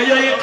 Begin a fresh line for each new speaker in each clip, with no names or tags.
Yay,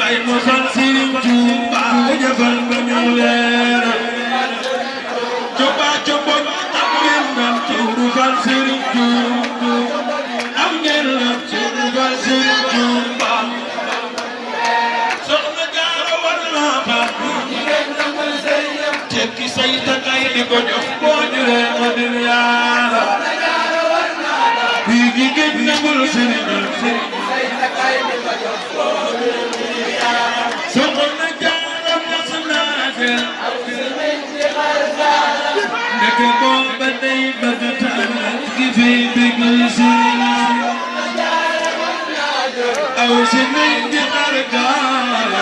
kay mosal Sëriñ Tuuba ku jëfal ba ñu leer coba coba am ngeen ndam ci urufal Sëriñ Tuuba am ngeen ndam ci urufal Sëriñ Tuuba soxna Jaara war naa fa tekki say takay di ko jox boo juree ma di yaara fii jigéen nangul Sëriñ soxna Jaara mas naa del nekk booba day bëgg taat gi fi bigg Sëriñ aw si nañ di xar gaal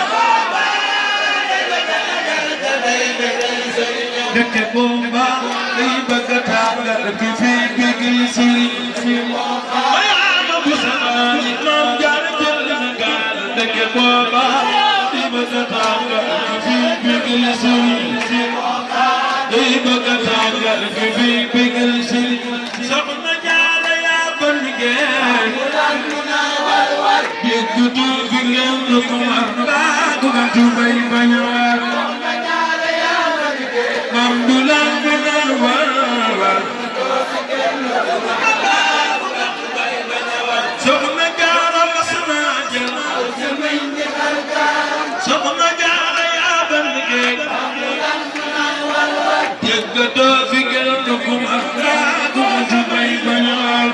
nekk booba day bëgg taat gi fi bigg Sëriñ bu samaani maam Jaara jël na gaal nekk booba day bëgg taat gi fi bigg Sëriñ day bëgg taat gi fi bigg Sëriñ soxna Jaara yaa ko liggéey yëkkatu fi ngeen lu ko war baa ku ka tubay bañ a war mam du lan bu lan war soxna Jaara mas naa jël soxna Jaara yaa ko liggéey yëkkatu fi ngeen lu ko war baa ku ka tubay bañ a war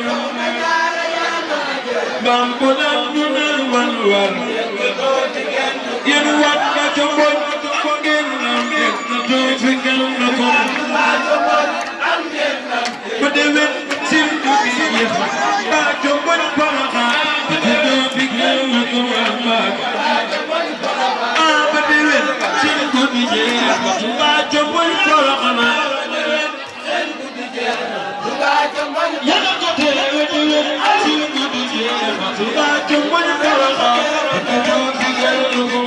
mam du lan bu lan war yéen wat ba ca mbon ko ngeen am yëkkatu fi ngeen lu ko ba déwén sim du bi yéex ba ca mbon paraxa yëkkatu fi ngeen lu ko ba déwén sim du bi yéex ba ca mbon paraxa na yéen ko teewe déwén sim du bi yéex ba ca mbon paraxa yëkkatu fi ngeen lu ko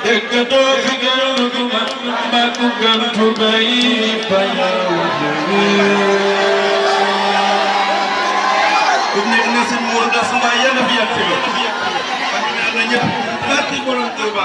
Ekado figaro kuma makugan tubai payawudu. Ini nasi muda semua yang lebih aktif. Kami ada nyep, nanti bolang coba.